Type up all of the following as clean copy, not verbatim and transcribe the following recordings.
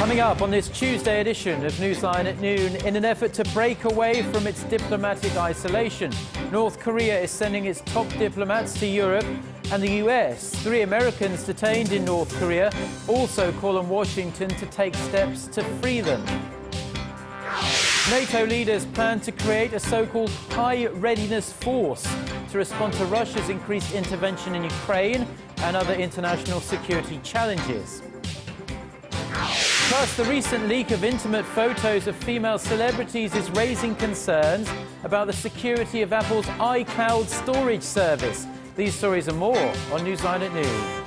Coming up on this Tuesday edition of Newsline at Noon, in an effort to break away from its diplomatic isolation, North Korea is sending its top diplomats to Europe and the US. 3 Americans detained in North Korea also call on Washington to take steps to free them. NATO leaders plan to create a so-called high-readiness force to respond to Russia's increased intervention in Ukraine and other international security challenges. Plus, the recent leak of intimate photos of female celebrities is raising concerns about the security of Apple's iCloud storage service. These stories and more on Newsline at Noon.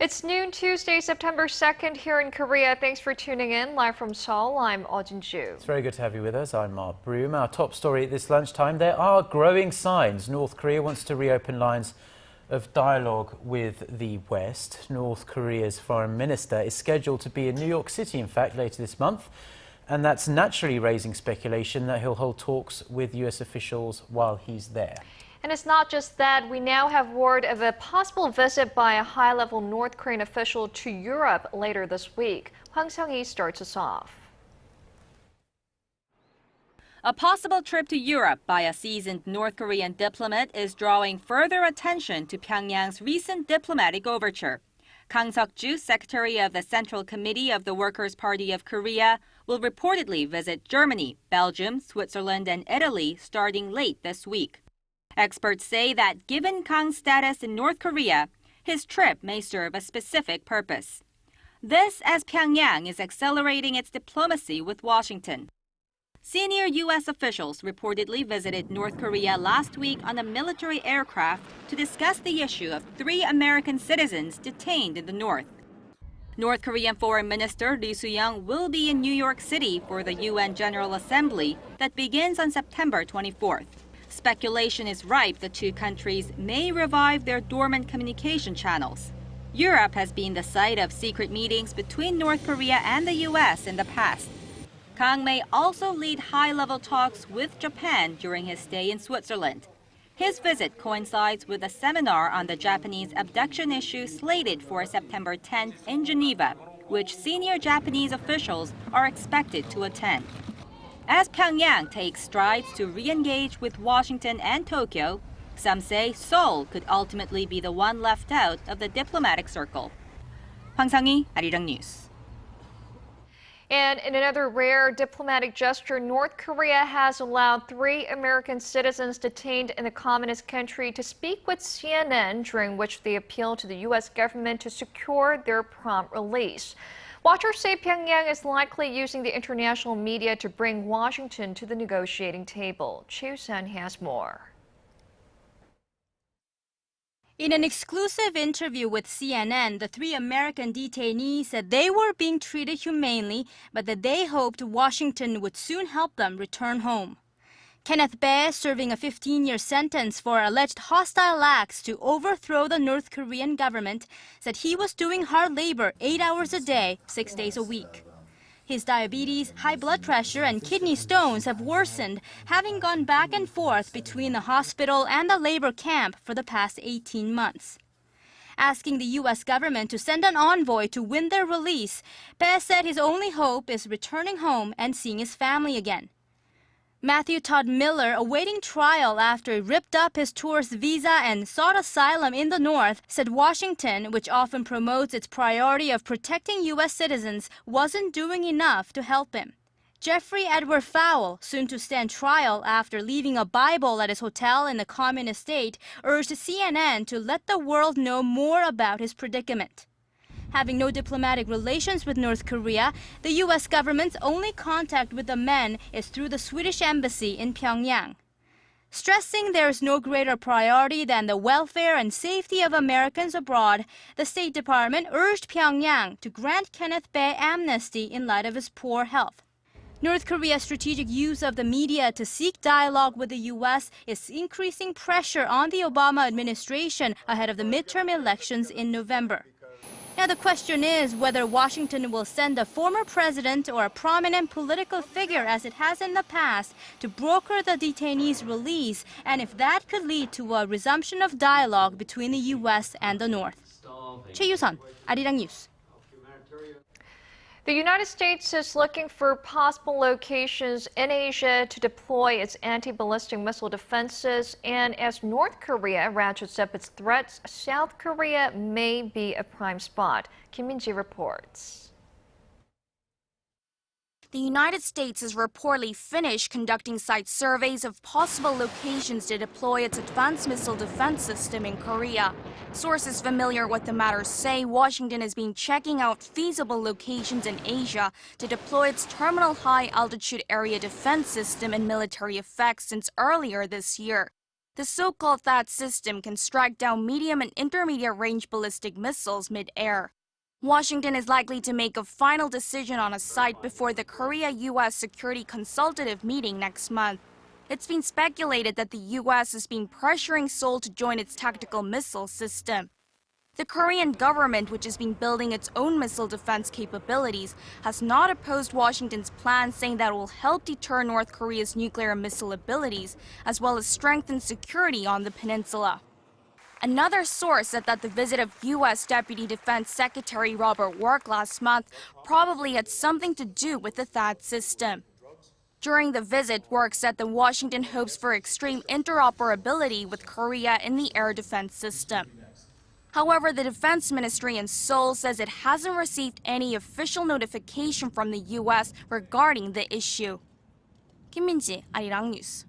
It's noon Tuesday, September 2nd here in Korea. Thanks for tuning in. Live from Seoul, I'm Eoh Jin-joo. It's very good to have you with us. I'm Mark Broome. Our top story at this lunchtime, there are growing signs North Korea wants to reopen lines of dialogue with the West. North Korea's foreign minister is scheduled to be in New York City, in fact, later this month. And that's naturally raising speculation that he'll hold talks with US officials while he's there. And it's not just that. We now have word of a possible visit by a high-level North Korean official to Europe later this week. Hwang Seung-hee starts us off. A possible trip to Europe by a seasoned North Korean diplomat is drawing further attention to Pyongyang's recent diplomatic overture. Kang Seok-ju, secretary of the Central Committee of the Workers' Party of Korea, will reportedly visit Germany, Belgium, Switzerland, and Italy starting late this week. Experts say that given Kang's status in North Korea, his trip may serve a specific purpose. This as Pyongyang is accelerating its diplomacy with Washington. Senior U.S. officials reportedly visited North Korea last week on a military aircraft to discuss the issue of 3 American citizens detained in the north. North Korean Foreign Minister Lee Soo-young will be in New York City for the UN General Assembly that begins on September 24th. Speculation is ripe the 2 countries may revive their dormant communication channels. Europe has been the site of secret meetings between North Korea and the U.S. in the past. Kang may also lead high-level talks with Japan during his stay in Switzerland. His visit coincides with a seminar on the Japanese abduction issue slated for September 10th in Geneva, which senior Japanese officials are expected to attend. As Pyongyang takes strides to re-engage with Washington and Tokyo, some say Seoul could ultimately be the one left out of the diplomatic circle. Hwang Seung-hee, Arirang News. And in another rare diplomatic gesture, North Korea has allowed 3 American citizens detained in the communist country to speak with CNN, during which they appealed to the U.S. government to secure their prompt release. Watchers say Pyongyang is likely using the international media to bring Washington to the negotiating table. Choo-sun has more. In an exclusive interview with CNN, the 3 American detainees said they were being treated humanely, but that they hoped Washington would soon help them return home. Kenneth Bae, serving a 15-year sentence for alleged hostile acts to overthrow the North Korean government, said he was doing hard labor 8 hours a day, 6 days a week. His diabetes, high blood pressure, and kidney stones have worsened, having gone back and forth between the hospital and the labor camp for the past 18 months. Asking the U.S. government to send an envoy to win their release, Bae said his only hope is returning home and seeing his family again. Matthew Todd Miller, awaiting trial after he ripped up his tourist visa and sought asylum in the North, said Washington, which often promotes its priority of protecting U.S. citizens, wasn't doing enough to help him. Jeffrey Edward Fowle, soon to stand trial after leaving a Bible at his hotel in the communist state, urged CNN to let the world know more about his predicament. Having no diplomatic relations with North Korea, the U.S. government's only contact with the men is through the Swedish embassy in Pyongyang. Stressing there is no greater priority than the welfare and safety of Americans abroad, the State Department urged Pyongyang to grant Kenneth Bae amnesty in light of his poor health. North Korea's strategic use of the media to seek dialogue with the U.S. is increasing pressure on the Obama administration ahead of the midterm elections in November. Now the question is whether Washington will send a former president or a prominent political figure, as it has in the past, to broker the detainees' release, and if that could lead to a resumption of dialogue between the U.S. and the North. Choi Yu-sun, Arirang News. The United States is looking for possible locations in Asia to deploy its anti-ballistic missile defenses, and as North Korea ratchets up its threats, South Korea may be a prime spot. Kim Min-ji reports. The United States has reportedly finished conducting site surveys of possible locations to deploy its advanced missile defense system in Korea. Sources familiar with the matter say Washington has been checking out feasible locations in Asia to deploy its terminal high-altitude area defense system and military effects since earlier this year. The so-called THAAD system can strike down medium and intermediate-range ballistic missiles mid-air. Washington is likely to make a final decision on a site before the Korea-U.S. Security Consultative meeting next month. It's been speculated that the U.S. has been pressuring Seoul to join its tactical missile system. The Korean government, which has been building its own missile defense capabilities, has not opposed Washington's plan, saying that it will help deter North Korea's nuclear and missile abilities, as well as strengthen security on the peninsula. Another source said that the visit of U.S. Deputy Defense Secretary Robert Work last month probably had something to do with the THAAD system. During the visit, Work said that Washington hopes for extreme interoperability with Korea in the air defense system. However, the Defense Ministry in Seoul says it hasn't received any official notification from the U.S. regarding the issue. Kim Min-ji, Arirang News.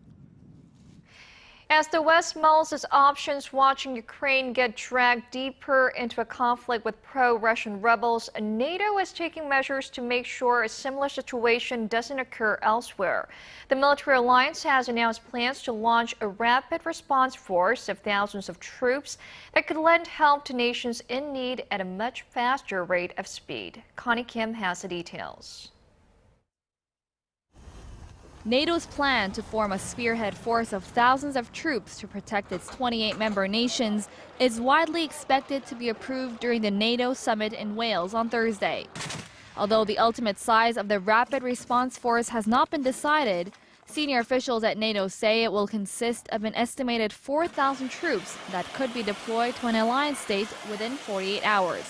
As the West mulls its options watching Ukraine get dragged deeper into a conflict with pro-Russian rebels, NATO is taking measures to make sure a similar situation doesn't occur elsewhere. The military alliance has announced plans to launch a rapid response force of thousands of troops that could lend help to nations in need at a much faster rate of speed. Connie Kim has the details. NATO's plan to form a spearhead force of thousands of troops to protect its 28 member nations is widely expected to be approved during the NATO summit in Wales on Thursday. Although the ultimate size of the rapid response force has not been decided, senior officials at NATO say it will consist of an estimated 4,000 troops that could be deployed to an alliance state within 48 hours.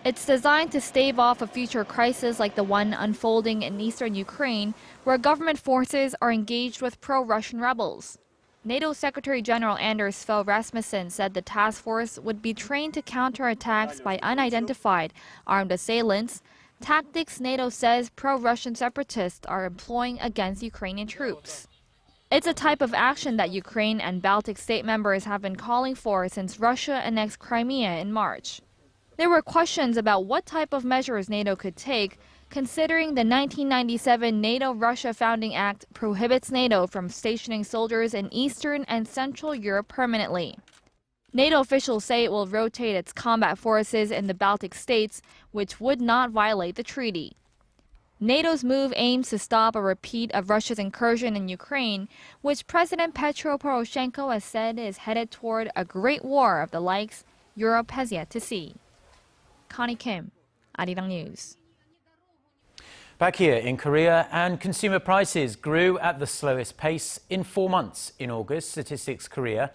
It's designed to stave off a future crisis like the one unfolding in eastern Ukraine, where government forces are engaged with pro-Russian rebels. NATO Secretary General Anders Fogh Rasmussen said the task force would be trained to counter attacks by unidentified armed assailants, tactics NATO says pro-Russian separatists are employing against Ukrainian troops. It's a type of action that Ukraine and Baltic state members have been calling for since Russia annexed Crimea in March. There were questions about what type of measures NATO could take, considering the 1997 NATO-Russia Founding Act prohibits NATO from stationing soldiers in Eastern and Central Europe permanently. NATO officials say it will rotate its combat forces in the Baltic states, which would not violate the treaty. NATO's move aims to stop a repeat of Russia's incursion in Ukraine, which President Petro Poroshenko has said is headed toward a great war of the likes Europe has yet to see. Connie Kim, Arirang News. Back here in Korea, and consumer prices grew at the slowest pace in 4 months in August. Statistics Korea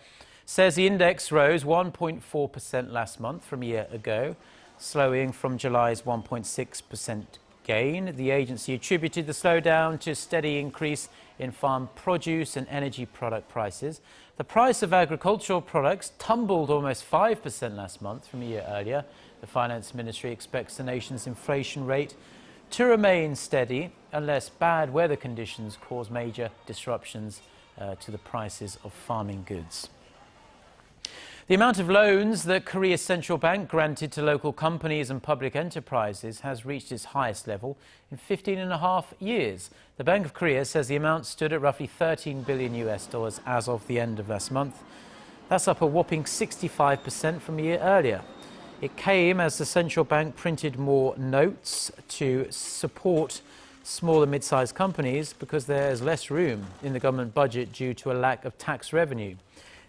says the index rose 1.4% last month from a year ago, slowing from July's 1.6% gain. The agency attributed the slowdown to a steady increase in farm produce and energy product prices. The price of agricultural products tumbled almost 5% last month from a year earlier. The Finance Ministry expects the nation's inflation rate to remain steady unless bad weather conditions cause major disruptions to the prices of farming goods. The amount of loans that Korea's central bank granted to local companies and public enterprises has reached its highest level in 15.5 years. The Bank of Korea says the amount stood at roughly $13 billion as of the end of last month. That's up a whopping 65% from a year earlier. It came as the central bank printed more notes to support small and mid-sized companies because there's less room in the government budget due to a lack of tax revenue.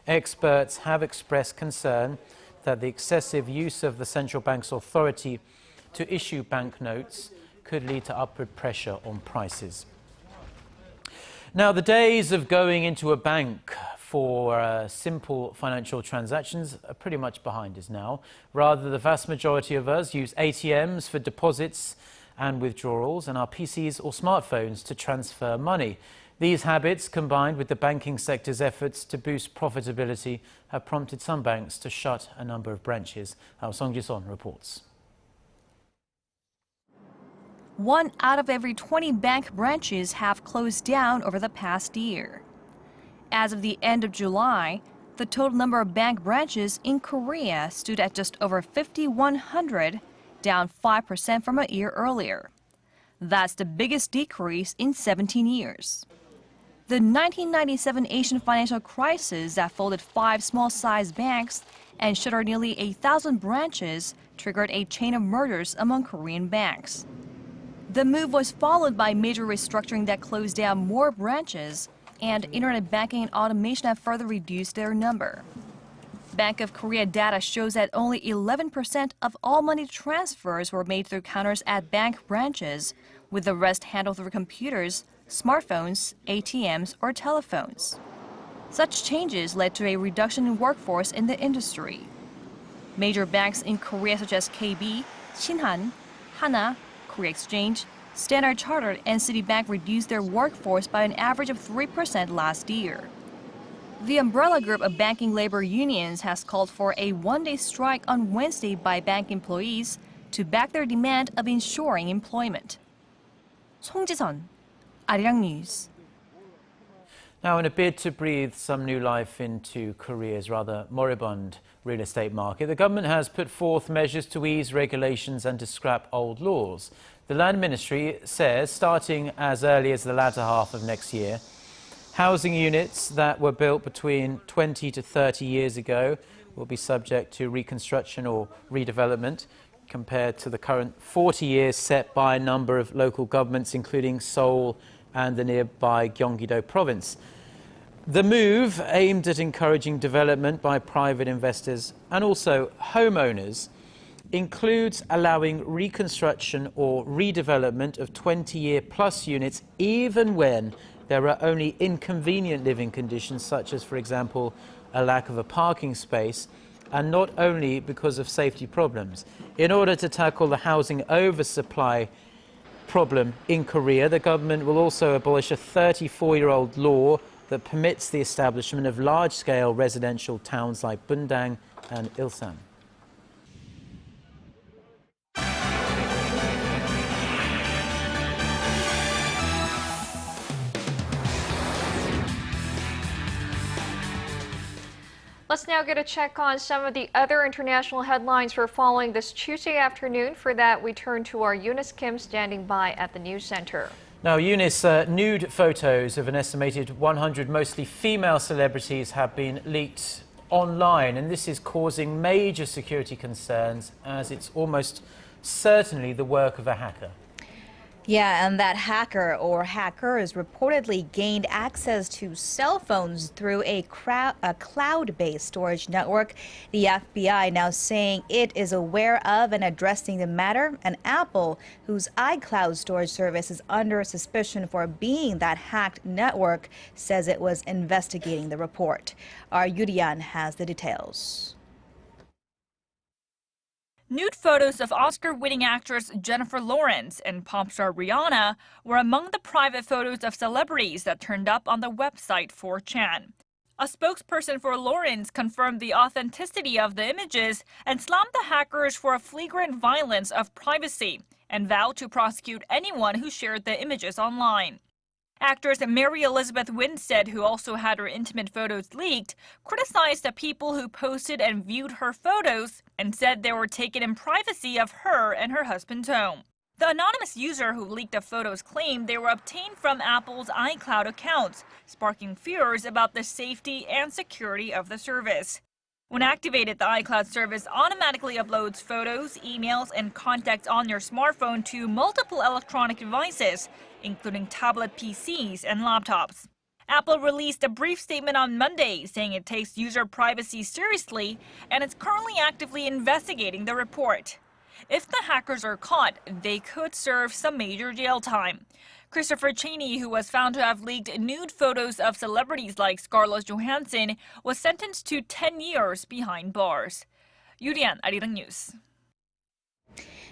Experts have expressed concern that the excessive use of the central bank's authority to issue banknotes could lead to upward pressure on prices. Now, the days of going into a bank for simple financial transactions are pretty much behind us now. Rather, the vast majority of us use ATMs for deposits and withdrawals and our PCs or smartphones to transfer money. These habits, combined with the banking sector's efforts to boost profitability, have prompted some banks to shut a number of branches. Our Song Ji-son reports. 1 out of every 20 bank branches have closed down over the past year. As of the end of July, the total number of bank branches in Korea stood at just over 5,100, down 5% from a year earlier. That's the biggest decrease in 17 years. The 1997 Asian financial crisis that folded 5 small-sized banks and shuttered nearly 8,000 branches triggered a chain of mergers among Korean banks. The move was followed by major restructuring that closed down more branches, and internet banking and automation have further reduced their number. Bank of Korea data shows that only 11% of all money transfers were made through counters at bank branches, with the rest handled through computers, smartphones, ATMs, or telephones. Such changes led to a reduction in workforce in the industry. Major banks in Korea such as KB, Shinhan, Hana, Korea Exchange, Standard Chartered, and Citibank reduced their workforce by an average of 3% last year. The umbrella group of banking labor unions has called for a one-day strike on Wednesday by bank employees to back their demand of ensuring employment. Song Ji-son, Arirang News. Now, in a bid to breathe some new life into Korea's rather moribund real estate market, the government has put forth measures to ease regulations and to scrap old laws. The Land Ministry says, starting as early as the latter half of next year, housing units that were built between 20 to 30 years ago will be subject to reconstruction or redevelopment, compared to the current 40 years set by a number of local governments, including Seoul and the nearby Gyeonggi-do province. The move, aimed at encouraging development by private investors and also homeowners, includes allowing reconstruction or redevelopment of 20-year-plus units even when there are only inconvenient living conditions, such as, for example, a lack of a parking space, and not only because of safety problems. In order to tackle the housing oversupply problem in Korea, the government will also abolish a 34-year-old law that permits the establishment of large-scale residential towns like Bundang and Ilsan. Let's now get a check on some of the other international headlines we're following this Tuesday afternoon. For that, we turn to our Eunice Kim standing by at the news center. Now, Eunice, nude photos of an estimated 100 mostly female celebrities have been leaked online, and this is causing major security concerns as it's almost certainly the work of a hacker. Yeah, and that hacker or hackers reportedly gained access to cell phones through a cloud-based storage network. The FBI now saying it is aware of and addressing the matter. And Apple, whose iCloud storage service is under suspicion for being that hacked network, says it was investigating the report. Our Yurian has the details. Nude photos of Oscar-winning actress Jennifer Lawrence and pop star Rihanna were among the private photos of celebrities that turned up on the website 4chan. A spokesperson for Lawrence confirmed the authenticity of the images and slammed the hackers for a flagrant violence of privacy and vowed to prosecute anyone who shared the images online. Actress Mary Elizabeth Winstead, who also had her intimate photos leaked, criticized the people who posted and viewed her photos and said they were taken in privacy of her and her husband's home. The anonymous user who leaked the photos claimed they were obtained from Apple's iCloud accounts, sparking fears about the safety and security of the service. When activated, the iCloud service automatically uploads photos, emails, and contacts on your smartphone to multiple electronic devices, including tablet PCs and laptops. Apple released a brief statement on Monday saying it takes user privacy seriously and is currently actively investigating the report. If the hackers are caught, they could serve some major jail time. Christopher Cheney, who was found to have leaked nude photos of celebrities like Scarlett Johansson, was sentenced to 10 years behind bars. Yurian, Arirang News.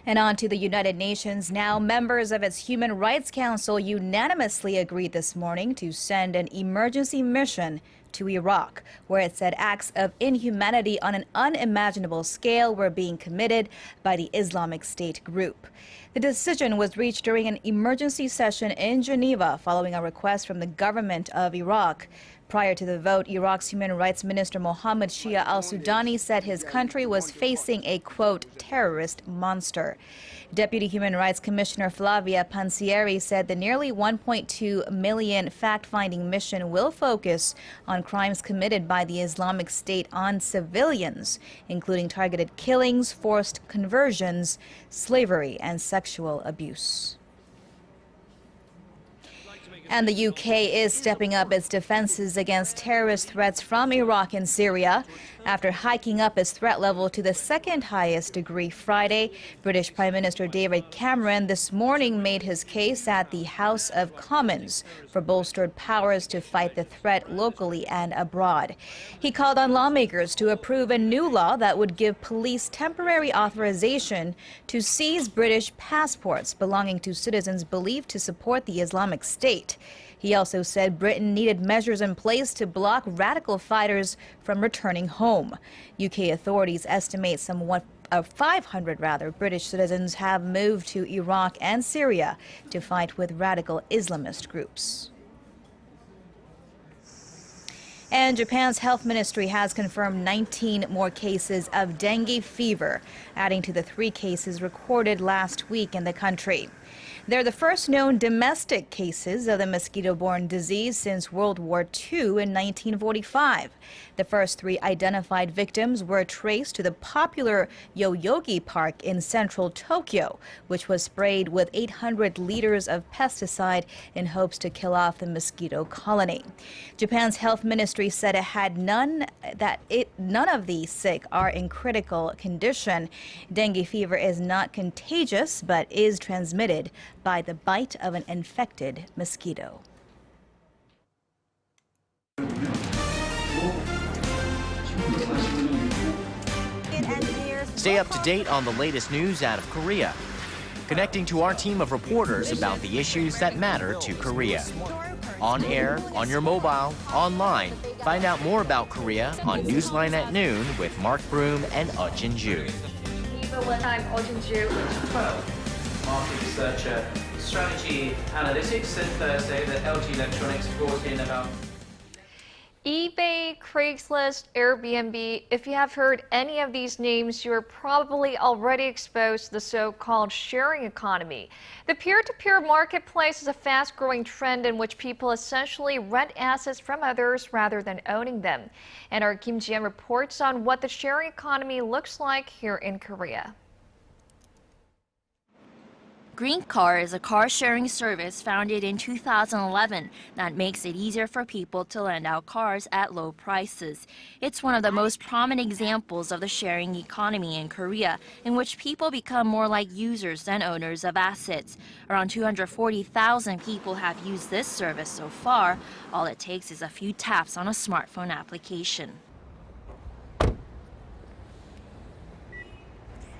And on to the United Nations now. Members of its Human Rights Council unanimously agreed this morning to send an emergency mission to Iraq, where it said acts of inhumanity on an unimaginable scale were being committed by the Islamic State group. The decision was reached during an emergency session in Geneva following a request from the government of Iraq. Prior to the vote, Iraq's Human Rights Minister Mohammed Shia al-Sudani said his country was facing a, quote, terrorist monster. Deputy Human Rights Commissioner Flavia Pansieri said the nearly 1.2 million fact-finding mission will focus on crimes committed by the Islamic State on civilians, including targeted killings, forced conversions, slavery, and sexual abuse. And the UK is stepping up its defenses against terrorist threats from Iraq and Syria. After hiking up its threat level to the second highest degree Friday, British Prime Minister David Cameron this morning made his case at the House of Commons for bolstered powers to fight the threat locally and abroad. He called on lawmakers to approve a new law that would give police temporary authorization to seize British passports belonging to citizens believed to support the Islamic State. He also said Britain needed measures in place to block radical fighters from returning home. UK authorities estimate some 500 British citizens have moved to Iraq and Syria to fight with radical Islamist groups. And Japan's health ministry has confirmed 19 more cases of dengue fever, adding to the 3 cases recorded last week in the country. They're the first known domestic cases of the mosquito-borne disease since World War II in 1945. The first 3 identified victims were traced to the popular Yoyogi Park in central Tokyo, which was sprayed with 800 liters of pesticide in hopes to kill off the mosquito colony. Japan's health ministry said it had none of the sick are in critical condition. Dengue fever is not contagious, but is transmitted by the bite of an infected mosquito. Stay up to date on the latest news out of Korea. Connecting to our team of reporters about the issues that matter to Korea. On air, on your mobile, online. Find out more about Korea on Newsline at Noon with Mark Broome and Eoh Jin-joo. I'm Eoh Jin-joo. Market researcher, strategy analytics, said Thursday that LG Electronics brought in about eBay, Craigslist, Airbnb. If you have heard any of these names, you're probably already exposed to the so-called sharing economy. The peer-to-peer marketplace is a fast-growing trend in which people essentially rent assets from others rather than owning them. And our Kim Ji-yeon reports on what the sharing economy looks like here in Korea. Green Car is a car-sharing service founded in 2011 that makes it easier for people to lend out cars at low prices. It's one of the most prominent examples of the sharing economy in Korea, in which people become more like users than owners of assets. Around 240,000 people have used this service so far. All it takes is a few taps on a smartphone application.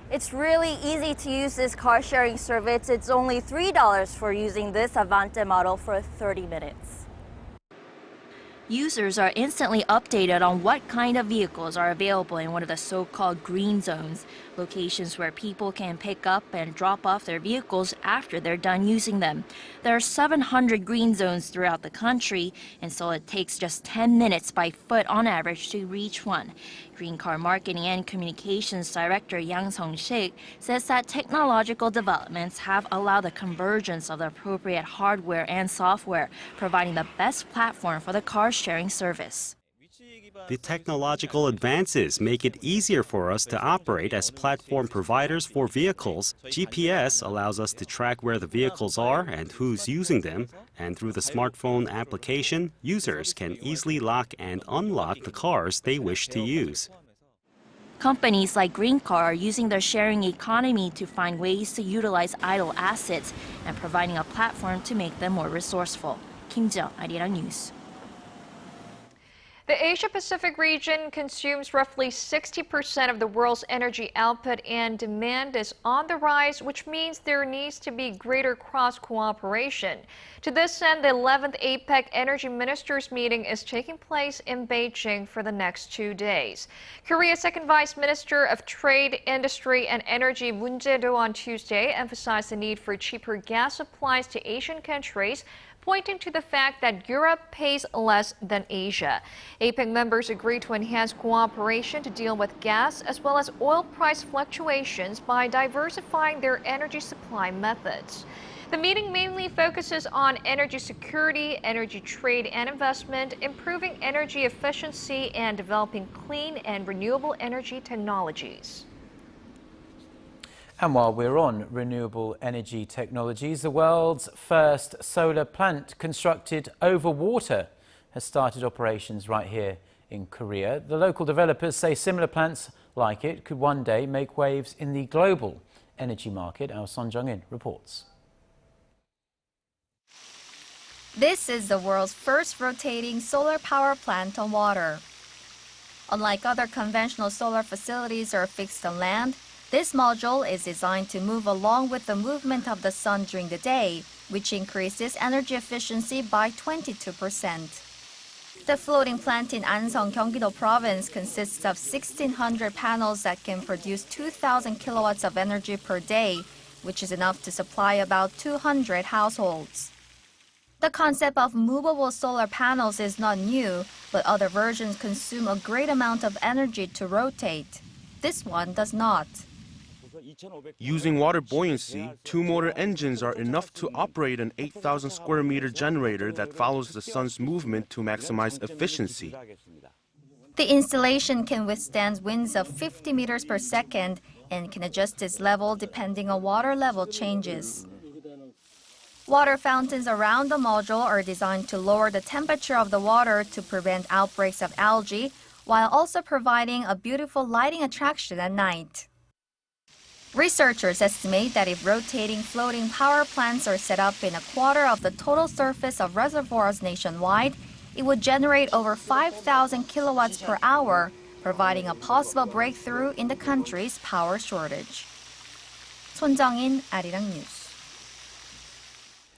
It's really easy to use this car sharing service. It's only $3 for using this Avante model for 30 minutes. Users are instantly updated on what kind of vehicles are available in one of the so-called green zones, locations where people can pick up and drop off their vehicles after they're done using them. There are 700 green zones throughout the country, and so it takes just 10 minutes by foot on average to reach one. Green Car Marketing and Communications Director Yang Song-sik says that technological developments have allowed the convergence of the appropriate hardware and software, providing the best platform for the car sharing service. The technological advances make it easier for us to operate as platform providers for vehicles. GPS allows us to track where the vehicles are and who's using them, and through the smartphone application, users can easily lock and unlock the cars they wish to use. Companies like Green Car are using their sharing economy to find ways to utilize idle assets and providing a platform to make them more resourceful. Kim Jeong, Arirang News. The Asia-Pacific region consumes roughly 60% of the world's energy output, and demand is on the rise, which means there needs to be greater cross-cooperation. To this end, the 11th APEC Energy Ministers meeting is taking place in Beijing for the next 2 days. Korea's Second Vice Minister of Trade, Industry and Energy Moon Jae-do on Tuesday emphasized the need for cheaper gas supplies to Asian countries, pointing to the fact that Europe pays less than Asia. APEC members agreed to enhance cooperation to deal with gas as well as oil price fluctuations by diversifying their energy supply methods. The meeting mainly focuses on energy security, energy trade and investment, improving energy efficiency, and developing clean and renewable energy technologies. And while we're on renewable energy technologies, the world's first solar plant constructed over water has started operations right here in Korea. The local developers say similar plants like it could one day make waves in the global energy market. Our Son Jung-in reports. This is the world's first rotating solar power plant on water. Unlike other conventional solar facilities or fixed on land, this module is designed to move along with the movement of the sun during the day, which increases energy efficiency by 22%. The floating plant in Anseong, Gyeonggi-do Province consists of 1,600 panels that can produce 2,000 kilowatts of energy per day, which is enough to supply about 200 households. The concept of movable solar panels is not new, but other versions consume a great amount of energy to rotate. This one does not. Using water buoyancy, 2 motor engines are enough to operate an 8,000 square meter generator that follows the sun's movement to maximize efficiency. The installation can withstand winds of 50 meters per second and can adjust its level depending on water level changes. Water fountains around the module are designed to lower the temperature of the water to prevent outbreaks of algae, while also providing a beautiful lighting attraction at night. Researchers estimate that if rotating floating power plants are set up in a quarter of the total surface of reservoirs nationwide, it would generate over 5,000 kilowatts per hour, providing a possible breakthrough in the country's power shortage. Son Jung-in, Arirang News.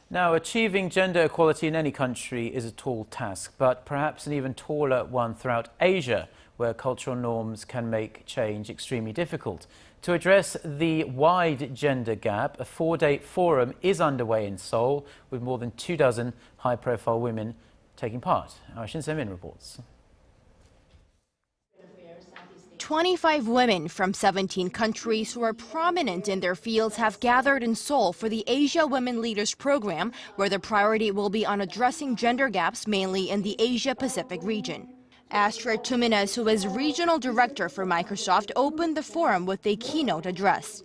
Now, achieving gender equality in any country is a tall task, but perhaps an even taller one throughout Asia, where cultural norms can make change extremely difficult. To address the wide gender gap, a 4-day forum is underway in Seoul, with more than 24 high-profile women taking part. Our Shin Se-min reports. 25 women from 17 countries who are prominent in their fields have gathered in Seoul for the Asia Women Leaders Program, where the priority will be on addressing gender gaps mainly in the Asia-Pacific region. Astrid Tuminas, who is regional director for Microsoft, opened the forum with a keynote address.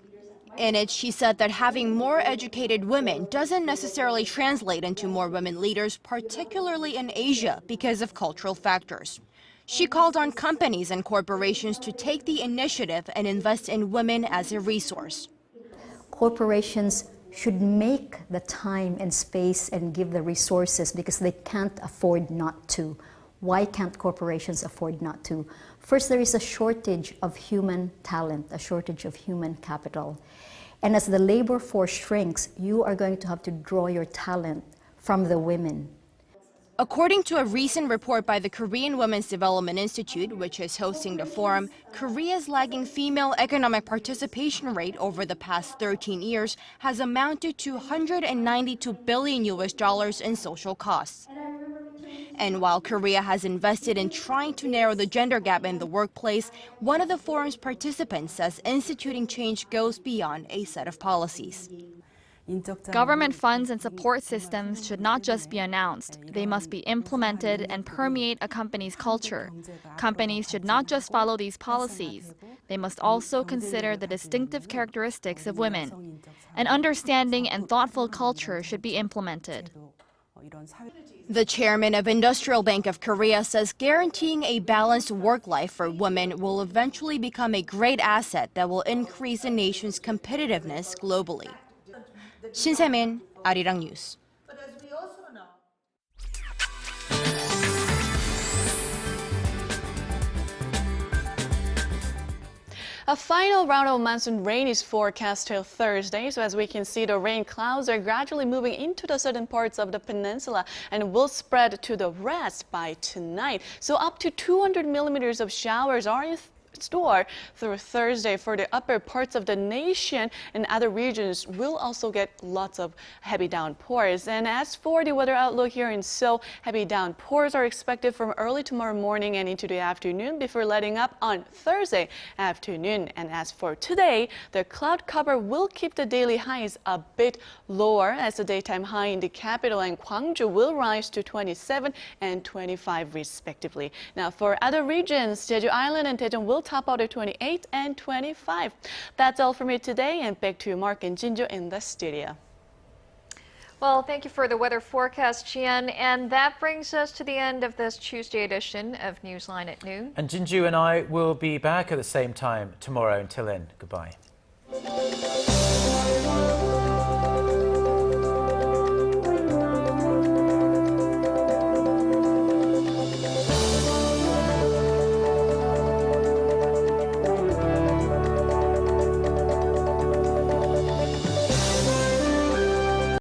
In it, she said that having more educated women doesn't necessarily translate into more women leaders, particularly in Asia, because of cultural factors. She called on companies and corporations to take the initiative and invest in women as a resource. Corporations should make the time and space and give the resources because they can't afford not to. Why can't corporations afford not to? First, there is a shortage of human talent, a shortage of human capital. And as the labor force shrinks, you are going to have to draw your talent from the women. According to a recent report by the Korean Women's Development Institute, which is hosting the forum, Korea's lagging female economic participation rate over the past 13 years has amounted to $192 billion in social costs. And while Korea has invested in trying to narrow the gender gap in the workplace, one of the forum's participants says instituting change goes beyond a set of policies. Government funds and support systems should not just be announced. They must be implemented and permeate a company's culture. Companies should not just follow these policies. They must also consider the distinctive characteristics of women. An understanding and thoughtful culture should be implemented. The chairman of Industrial Bank of Korea says guaranteeing a balanced work life for women will eventually become a great asset that will increase the nation's competitiveness globally. Shin Se-min, Arirang News. A final round of monsoon rain is forecast till Thursday, so as we can see, the rain clouds are gradually moving into the southern parts of the peninsula and will spread to the rest by tonight. So up to 200 millimeters of showers are in store through Thursday for the upper parts of the nation, and other regions will also get lots of heavy downpours. And as for the weather outlook here in Seoul, heavy downpours are expected from early tomorrow morning and into the afternoon before letting up on Thursday afternoon. And as for today, the cloud cover will keep the daily highs a bit lower, as the daytime high in the capital and Gwangju will rise to 27 and 25 respectively. Now for other regions, Jeju Island and Daejeon will top out at 28 and 25. That's all for me today, and back to Mark and Jin-joo in the studio. Well, thank you for the weather forecast, Chien. And that brings us to the end of this Tuesday edition of Newsline at Noon. And Jin-joo and I will be back at the same time tomorrow. Until then, goodbye.